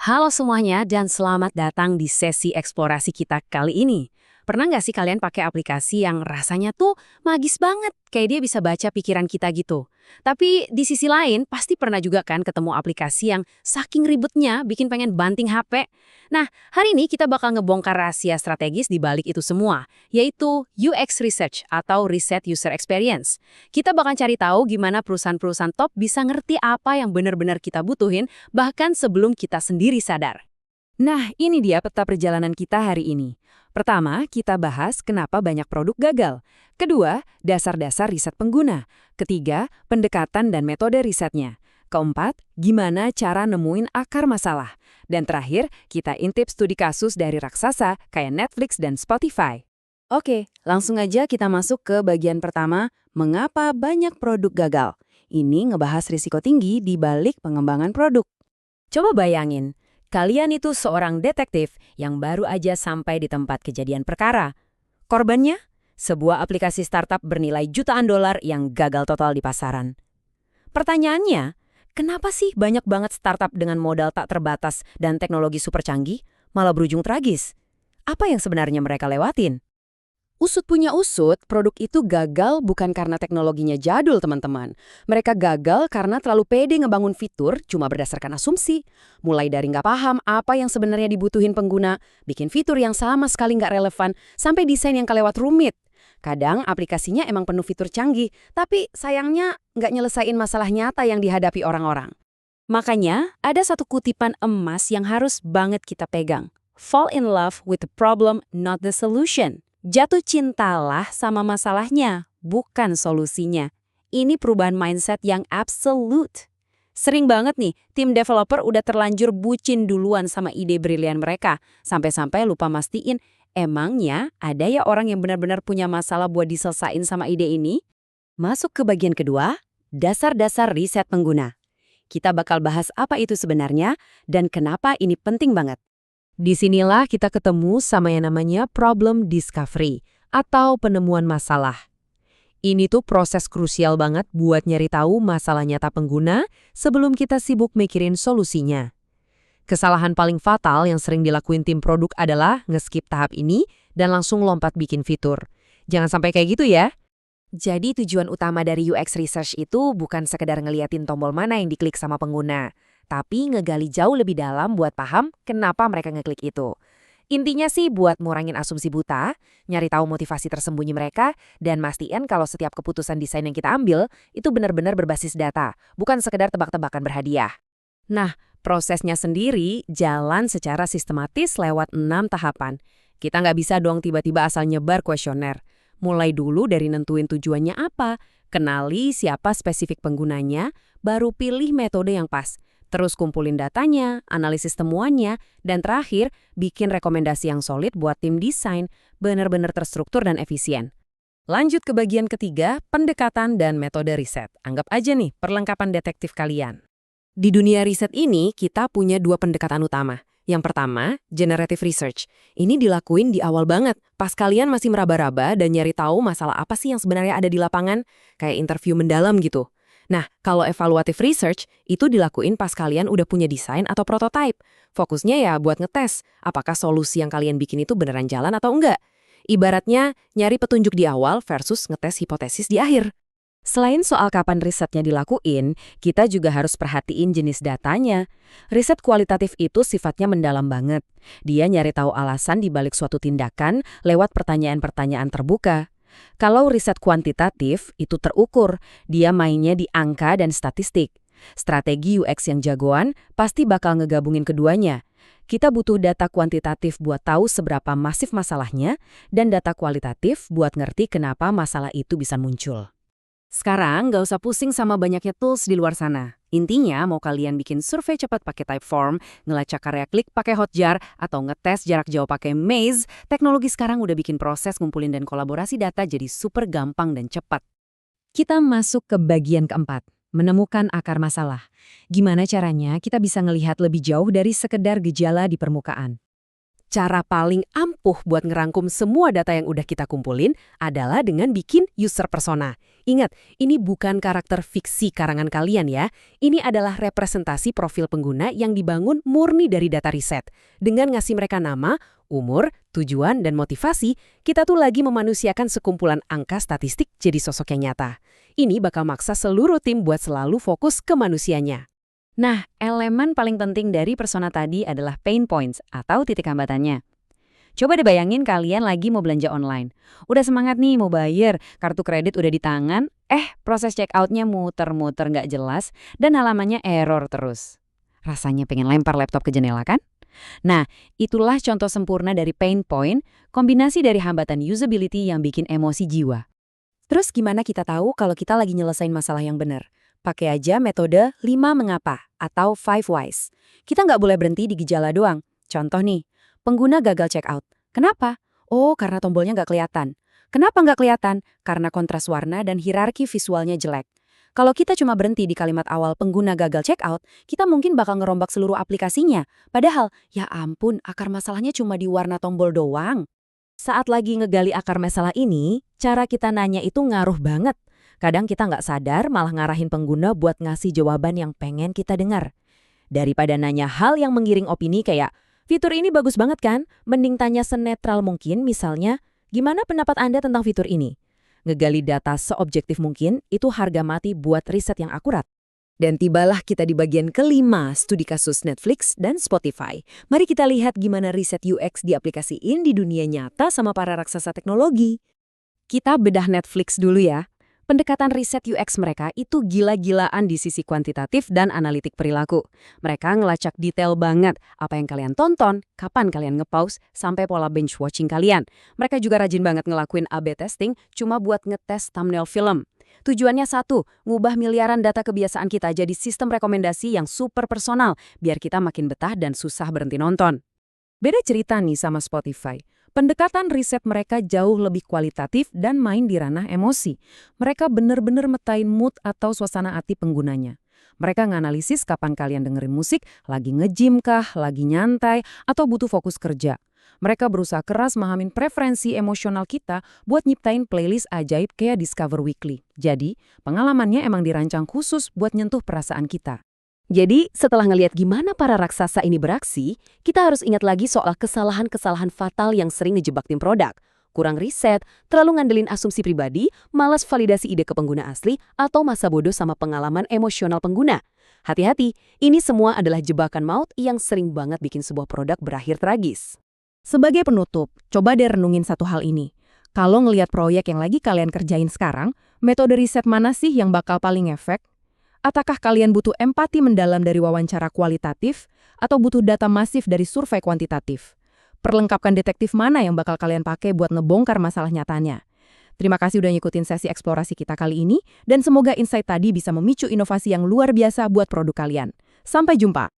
Halo semuanya dan selamat datang di sesi eksplorasi kita kali ini. Pernah nggak sih kalian pakai aplikasi yang rasanya tuh magis banget, kayak dia bisa baca pikiran kita gitu. Tapi di sisi lain, pasti pernah juga kan ketemu aplikasi yang saking ribetnya bikin pengen banting HP. Nah, hari ini kita bakal ngebongkar rahasia strategis di balik itu semua, yaitu UX Research atau Reset User Experience. Kita bakal cari tahu gimana perusahaan-perusahaan top bisa ngerti apa yang benar-benar kita butuhin, bahkan sebelum kita sendiri sadar. Nah, ini dia peta perjalanan kita hari ini. Pertama, kita bahas kenapa banyak produk gagal. Kedua, dasar-dasar riset pengguna. Ketiga, pendekatan dan metode risetnya. Keempat, gimana cara nemuin akar masalah. Dan terakhir, kita intip studi kasus dari raksasa kayak Netflix dan Spotify. Oke, langsung aja kita masuk ke bagian pertama, mengapa banyak produk gagal. Ini ngebahas risiko tinggi di balik pengembangan produk. Coba bayangin, kalian itu seorang detektif yang baru aja sampai di tempat kejadian perkara. Korbannya? Sebuah aplikasi startup bernilai jutaan dolar yang gagal total di pasaran. Pertanyaannya, kenapa sih banyak banget startup dengan modal tak terbatas dan teknologi super canggih malah berujung tragis? Apa yang sebenarnya mereka lewatin? Usut punya usut, produk itu gagal bukan karena teknologinya jadul, teman-teman. Mereka gagal karena terlalu pede ngebangun fitur cuma berdasarkan asumsi. Mulai dari nggak paham apa yang sebenarnya dibutuhin pengguna, bikin fitur yang sama sekali nggak relevan, sampai desain yang kelewat rumit. Kadang aplikasinya emang penuh fitur canggih, tapi sayangnya nggak nyelesain masalah nyata yang dihadapi orang-orang. Makanya, ada satu kutipan emas yang harus banget kita pegang. Fall in love with the problem, not the solution. Jatuh cintalah sama masalahnya, bukan solusinya. Ini perubahan mindset yang absolute. Sering banget nih, tim developer udah terlanjur bucin duluan sama ide brilian mereka, sampai-sampai lupa mastiin, emangnya ada ya orang yang benar-benar punya masalah buat diselesain sama ide ini? Masuk ke bagian kedua, dasar-dasar riset pengguna. Kita bakal bahas apa itu sebenarnya dan kenapa ini penting banget. Disinilah kita ketemu sama yang namanya problem discovery atau penemuan masalah. Ini tuh proses krusial banget buat nyari tahu masalah nyata pengguna sebelum kita sibuk mikirin solusinya. Kesalahan paling fatal yang sering dilakuin tim produk adalah nge-skip tahap ini dan langsung lompat bikin fitur. Jangan sampai kayak gitu ya. Jadi tujuan utama dari UX Research itu bukan sekedar ngeliatin tombol mana yang diklik sama pengguna, tapi ngegali jauh lebih dalam buat paham kenapa mereka ngeklik itu. Intinya sih buat ngurangin asumsi buta, nyari tahu motivasi tersembunyi mereka, dan mastiin kalau setiap keputusan desain yang kita ambil itu benar-benar berbasis data, bukan sekedar tebak-tebakan berhadiah. Nah, prosesnya sendiri jalan secara sistematis lewat 6 tahapan. Kita nggak bisa dong tiba-tiba asal nyebar kuesioner. Mulai dulu dari nentuin tujuannya apa, kenali siapa spesifik penggunanya, baru pilih metode yang pas. Terus kumpulin datanya, analisis temuannya, dan terakhir bikin rekomendasi yang solid buat tim desain, benar-benar terstruktur dan efisien. Lanjut ke bagian ketiga, pendekatan dan metode riset. Anggap aja nih perlengkapan detektif kalian. Di dunia riset ini, kita punya 2 pendekatan utama. Yang pertama, generative research. Ini dilakuin di awal banget, pas kalian masih meraba-raba dan nyari tahu masalah apa sih yang sebenarnya ada di lapangan, kayak interview mendalam gitu. Nah, kalau evaluative research, itu dilakuin pas kalian udah punya desain atau prototype. Fokusnya ya buat ngetes, apakah solusi yang kalian bikin itu beneran jalan atau enggak. Ibaratnya, nyari petunjuk di awal versus ngetes hipotesis di akhir. Selain soal kapan risetnya dilakuin, kita juga harus perhatiin jenis datanya. Riset kualitatif itu sifatnya mendalam banget. Dia nyari tahu alasan di balik suatu tindakan lewat pertanyaan-pertanyaan terbuka. Kalau riset kuantitatif, itu terukur. Dia mainnya di angka dan statistik. Strategi UX yang jagoan pasti bakal ngegabungin keduanya. Kita butuh data kuantitatif buat tahu seberapa masif masalahnya, dan data kualitatif buat ngerti kenapa masalah itu bisa muncul. Sekarang nggak usah pusing sama banyaknya tools di luar sana. Intinya mau kalian bikin survei cepat pakai Typeform, ngelacak karya klik pakai Hotjar, atau ngetes jarak jauh pakai Maze, teknologi sekarang udah bikin proses ngumpulin dan kolaborasi data jadi super gampang dan cepat. Kita masuk ke bagian keempat, menemukan akar masalah. Gimana caranya kita bisa ngelihat lebih jauh dari sekedar gejala di permukaan? Cara paling ampuh buat ngerangkum semua data yang udah kita kumpulin adalah dengan bikin user persona. Ingat, ini bukan karakter fiksi karangan kalian ya. Ini adalah representasi profil pengguna yang dibangun murni dari data riset. Dengan ngasih mereka nama, umur, tujuan, dan motivasi, kita tuh lagi memanusiakan sekumpulan angka statistik jadi sosok yang nyata. Ini bakal maksa seluruh tim buat selalu fokus ke manusianya. Nah, elemen paling penting dari persona tadi adalah pain points atau titik hambatannya. Coba deh bayangin kalian lagi mau belanja online. Udah semangat nih mau bayar, kartu kredit udah di tangan, proses checkout-nya muter-muter nggak jelas dan halamannya error terus. Rasanya pengen lempar laptop ke jendela kan? Nah, itulah contoh sempurna dari pain point, kombinasi dari hambatan usability yang bikin emosi jiwa. Terus gimana kita tahu kalau kita lagi nyelesain masalah yang benar? Pakai aja metode 5 mengapa atau 5 whys. Kita nggak boleh berhenti di gejala doang. Contoh nih, pengguna gagal check out. Kenapa? Oh, karena tombolnya nggak kelihatan. Kenapa nggak kelihatan? Karena kontras warna dan hierarki visualnya jelek. Kalau kita cuma berhenti di kalimat awal pengguna gagal check out, kita mungkin bakal ngerombak seluruh aplikasinya. Padahal, ya ampun, akar masalahnya cuma di warna tombol doang. Saat lagi ngegali akar masalah ini, cara kita nanya itu ngaruh banget. Kadang kita nggak sadar malah ngarahin pengguna buat ngasih jawaban yang pengen kita dengar. Daripada nanya hal yang mengiring opini kayak, fitur ini bagus banget kan? Mending tanya senetral mungkin misalnya, gimana pendapat Anda tentang fitur ini? Ngegali data seobjektif mungkin itu harga mati buat riset yang akurat. Dan tibalah kita di bagian kelima studi kasus Netflix dan Spotify. Mari kita lihat gimana riset UX diaplikasiin di dunia nyata sama para raksasa teknologi. Kita bedah Netflix dulu ya. Pendekatan riset UX mereka itu gila-gilaan di sisi kuantitatif dan analitik perilaku. Mereka ngelacak detail banget apa yang kalian tonton, kapan kalian nge-pause, sampai pola binge watching kalian. Mereka juga rajin banget ngelakuin A/B testing cuma buat ngetes thumbnail film. Tujuannya satu, ngubah miliaran data kebiasaan kita jadi sistem rekomendasi yang super personal, biar kita makin betah dan susah berhenti nonton. Beda cerita nih sama Spotify. Pendekatan riset mereka jauh lebih kualitatif dan main di ranah emosi. Mereka benar-benar metain mood atau suasana hati penggunanya. Mereka nganalisis kapan kalian dengerin musik, lagi nge-gym kah, lagi nyantai, atau butuh fokus kerja. Mereka berusaha keras memahamin preferensi emosional kita buat nyiptain playlist ajaib kayak Discover Weekly. Jadi, pengalamannya emang dirancang khusus buat nyentuh perasaan kita. Jadi, setelah ngelihat gimana para raksasa ini beraksi, kita harus ingat lagi soal kesalahan-kesalahan fatal yang sering ngejebak tim produk. Kurang riset, terlalu ngandelin asumsi pribadi, malas validasi ide ke pengguna asli, atau masa bodoh sama pengalaman emosional pengguna. Hati-hati, ini semua adalah jebakan maut yang sering banget bikin sebuah produk berakhir tragis. Sebagai penutup, coba deh renungin satu hal ini. Kalau ngelihat proyek yang lagi kalian kerjain sekarang, metode riset mana sih yang bakal paling efek? Ataukah kalian butuh empati mendalam dari wawancara kualitatif atau butuh data masif dari survei kuantitatif? Perlengkapkan detektif mana yang bakal kalian pakai buat ngebongkar masalah nyatanya? Terima kasih udah ngikutin sesi eksplorasi kita kali ini dan semoga insight tadi bisa memicu inovasi yang luar biasa buat produk kalian. Sampai jumpa!